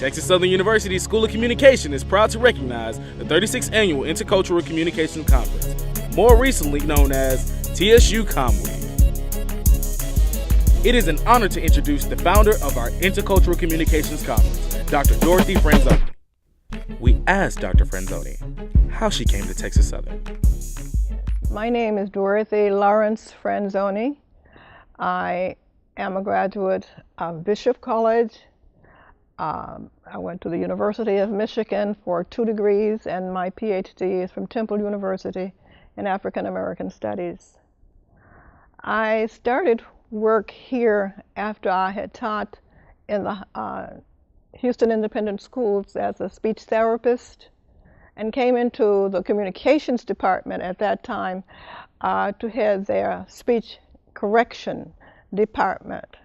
Texas Southern University School of Communication is proud to recognize the 36th Annual Intercultural Communications Conference, more recently known as TSU ComWeek. It is an honor to introduce the founder of our Intercultural Communications Conference, Dr. Franzone. We asked Dr. Franzone how she came to Texas Southern. My name is Dorothy Lawrence Franzone. I am a graduate of Bishop College. I went to the University of Michigan for 2 degrees, and my PhD is from Temple University in African American Studies. I started work here after I had taught in the Houston Independent Schools as a speech therapist, and came into the communications department at that time to head their speech correction department,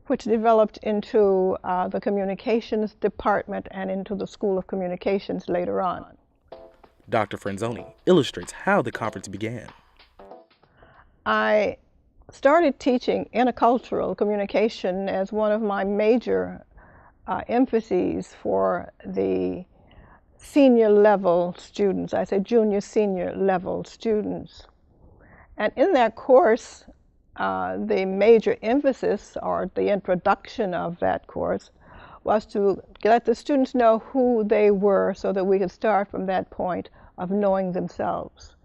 which developed into the communications department and into the School of Communications later on. Dr. Franzone illustrates how the conference began. I started teaching intercultural communication as one of my major emphases for the senior level students. I say junior, senior level students. And in that course, the major emphasis, or the introduction of that course, was to let the students know who they were so that we could start from that point of knowing themselves.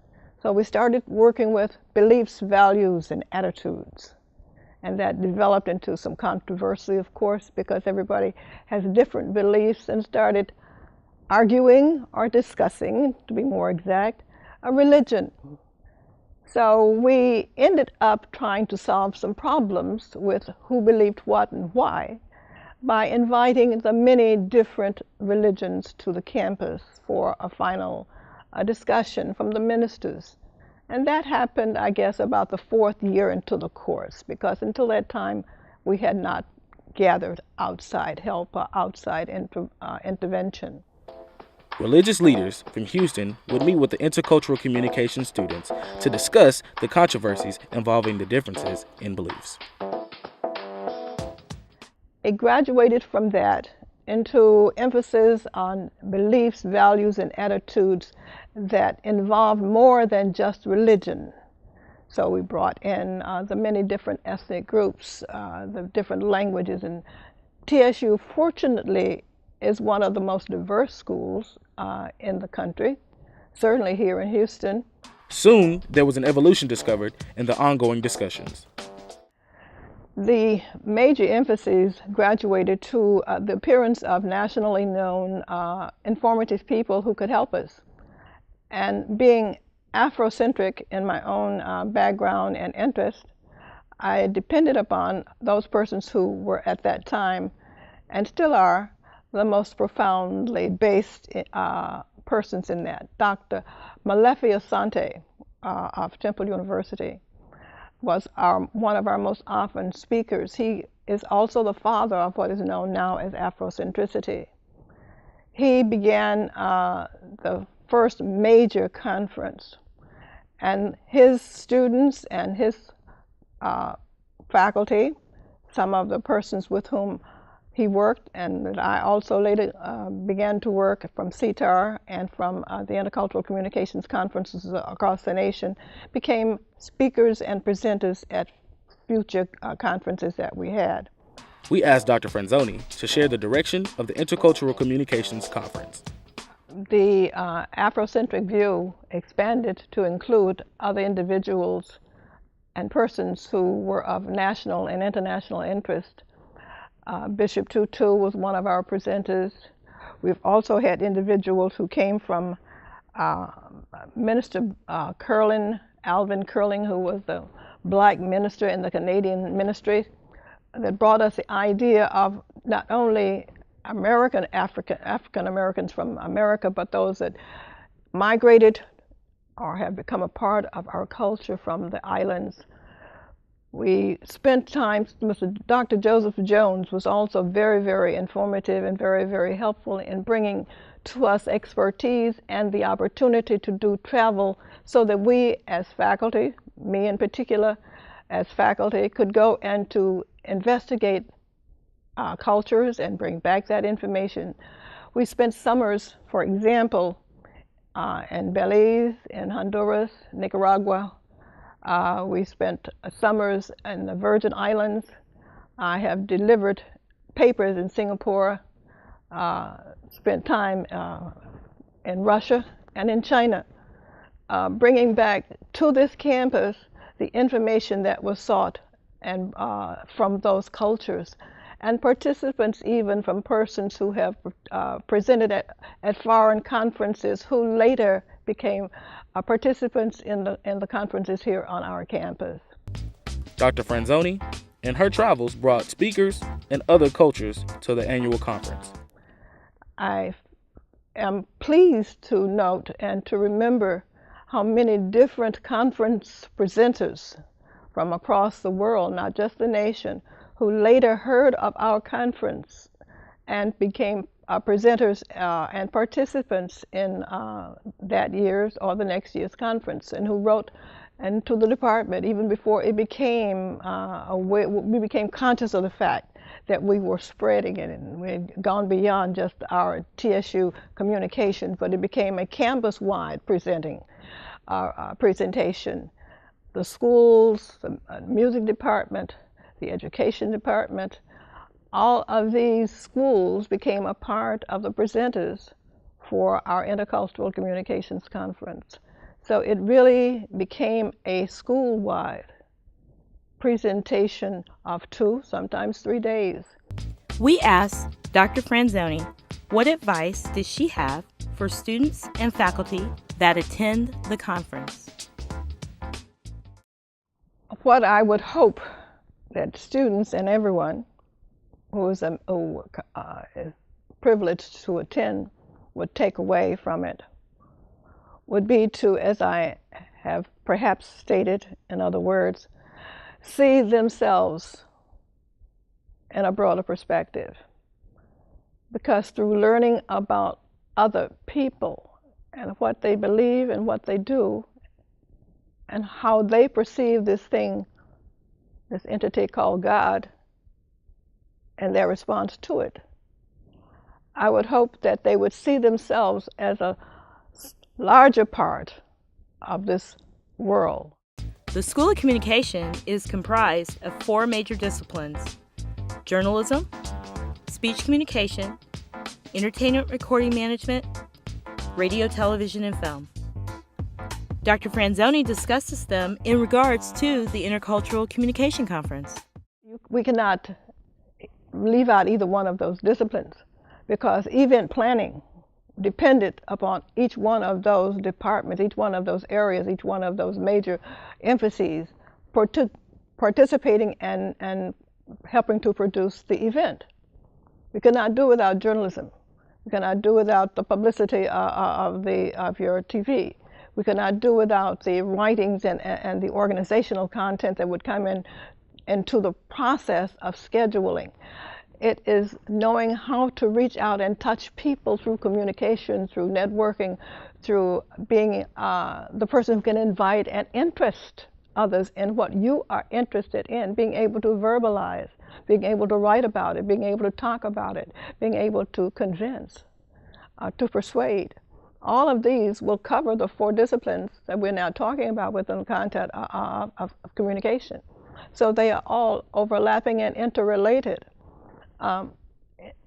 So we started working with beliefs, values, and attitudes. And that developed into some controversy, of course, because everybody has different beliefs, and started arguing or discussing, to be more exact, a religion. So we ended up trying to solve some problems with who believed what and why by inviting the many different religions to the campus for a final discussion from the ministers. And that happened, I guess, about the 4th year into the course, because until that time we had not gathered outside help or outside intervention. Religious leaders from Houston would meet with the intercultural communication students to discuss the controversies involving the differences in beliefs. It graduated from that into emphasis on beliefs, values, and attitudes that involved more than just religion. So we brought in the many different ethnic groups, the different languages, and TSU, fortunately, is one of the most diverse schools in the country, certainly here in Houston. Soon, there was an evolution discovered in the ongoing discussions. The major emphases graduated to the appearance of nationally known informative people who could help us. And being Afrocentric in my own background and interest, I depended upon those persons who were at that time, and still are, the most profoundly based persons in that. Dr. Malefi Asante of Temple University was one of our most often speakers. He is also the father of what is known now as Afrocentricity. He began the first major conference, and his students and his faculty, some of the persons with whom he worked, and that I also later began to work from CTAR and from the Intercultural Communications Conferences across the nation, became speakers and presenters at future conferences that we had. We asked Dr. Franzone to share the direction of the Intercultural Communications Conference. The Afrocentric view expanded to include other individuals and persons who were of national and international interest. Bishop Tutu was one of our presenters. We've also had individuals who came from Minister Alvin Curling, who was the black minister in the Canadian ministry, that brought us the idea of not only African Americans from America, but those that migrated or have become a part of our culture from the islands. We spent time, Dr. Joseph Jones was also very, very informative and very, very helpful in bringing to us expertise and the opportunity to do travel so that we as faculty, me in particular as faculty, could go and to investigate cultures and bring back that information. We spent summers, for example, in Belize, in Honduras, Nicaragua. We spent summers in the Virgin Islands. I have delivered papers in Singapore, spent time in Russia and in China, bringing back to this campus the information that was sought and from those cultures, and participants even from persons who have presented at foreign conferences who later became participants in the conferences here on our campus. Dr. Franzone and her travels brought speakers and other cultures to the annual conference. I am pleased to note and to remember how many different conference presenters from across the world, not just the nation, who later heard of our conference and became presenters and participants in that year's or the next year's conference, and who wrote and to the department even before it became we became conscious of the fact that we were spreading it, and we had gone beyond just our TSU communications, but it became a campus-wide presentation. The schools, the music department, the education department, all of these schools became a part of the presenters for our Intercultural Communications Conference. So it really became a school-wide presentation of 2, sometimes 3 days. We asked Dr. Franzone what advice did she have for students and faculty that attend the conference. What I would hope that students and everyone who is privileged to attend would take away from it would be to, as I have perhaps stated in other words, see themselves in a broader perspective. Because through learning about other people and what they believe and what they do and how they perceive this thing, this entity called God, and their response to it, I would hope that they would see themselves as a larger part of this world. The School of Communication is comprised of 4 major disciplines: journalism, speech communication, entertainment recording management, radio, television, and film. Dr. Franzone discusses them in regards to the Intercultural Communication Conference. We cannot leave out either one of those disciplines, because event planning depended upon each one of those departments, each one of those areas, each one of those major emphases participating and helping to produce the event. We cannot do without journalism. We cannot do without the publicity of your TV. We cannot do without the writings and the organizational content that would come into the process of scheduling. It is knowing how to reach out and touch people through communication, through networking, through being the person who can invite and interest others in what you are interested in, being able to verbalize, being able to write about it, being able to talk about it, being able to convince, to persuade. All of these will cover the 4 disciplines that we're now talking about within the content of communication. So they are all overlapping and interrelated.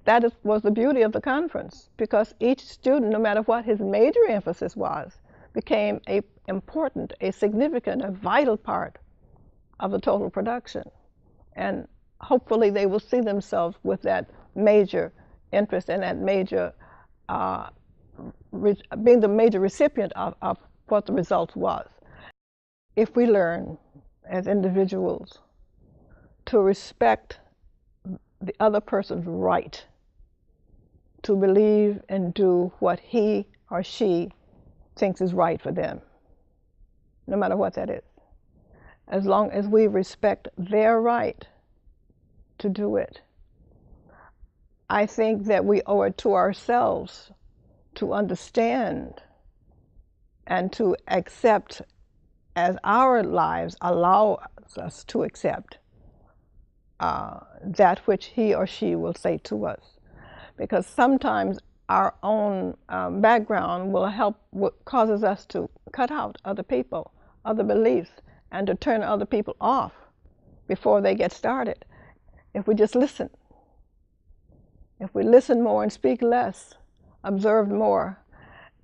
That was the beauty of the conference, because each student, no matter what his major emphasis was, became a important, a significant, a vital part of the total production. And hopefully they will see themselves with that major interest and that major, being the major recipient of what the result was. If we learn as individuals to respect the other person's right to believe and do what he or she thinks is right for them, no matter what that is. As long as we respect their right to do it, I think that we owe it to ourselves to understand and to accept, as our lives allow us to accept, that which he or she will say to us. Because sometimes our own background will causes us to cut out other people, other beliefs, and to turn other people off before they get started. If we just listen, if we listen more and speak less, observe more,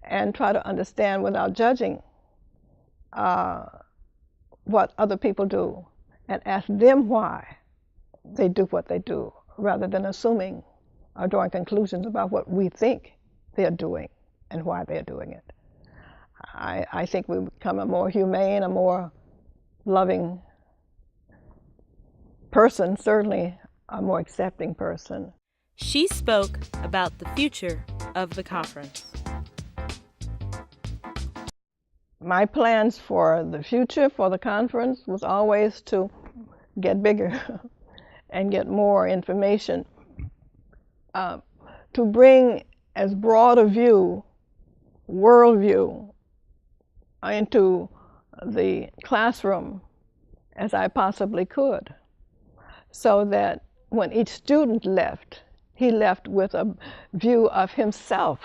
and try to understand without judging what other people do, and ask them why they do what they do, rather than assuming or drawing conclusions about what we think they're doing and why they're doing it. I think we become a more humane, a more loving person, certainly a more accepting person. She spoke about the future of the conference. My plans for the future for the conference was always to get bigger and get more information, to bring as broad a view, worldview, into the classroom as I possibly could, so that when each student left, he left with a view of himself,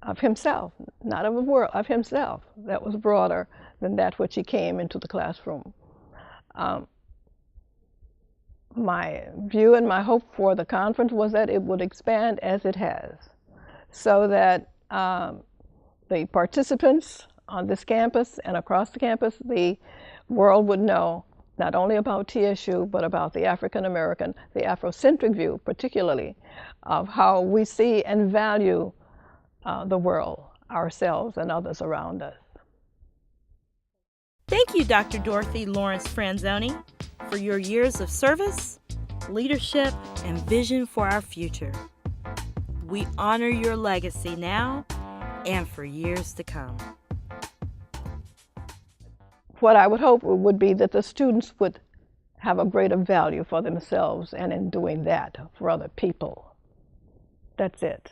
not of the world, of himself, that was broader than that which he came into the classroom. My view and my hope for the conference was that it would expand as it has, so that the participants on this campus and across the campus, the world would know not only about TSU, but about the African American, the Afrocentric view, particularly, of how we see and value the world, ourselves, and others around us. Thank you, Dr. Dorothy Lawrence Franzone, for your years of service, leadership, and vision for our future. We honor your legacy now and for years to come. What I would hope would be that the students would have a greater value for themselves, and in doing that, for other people. That's it.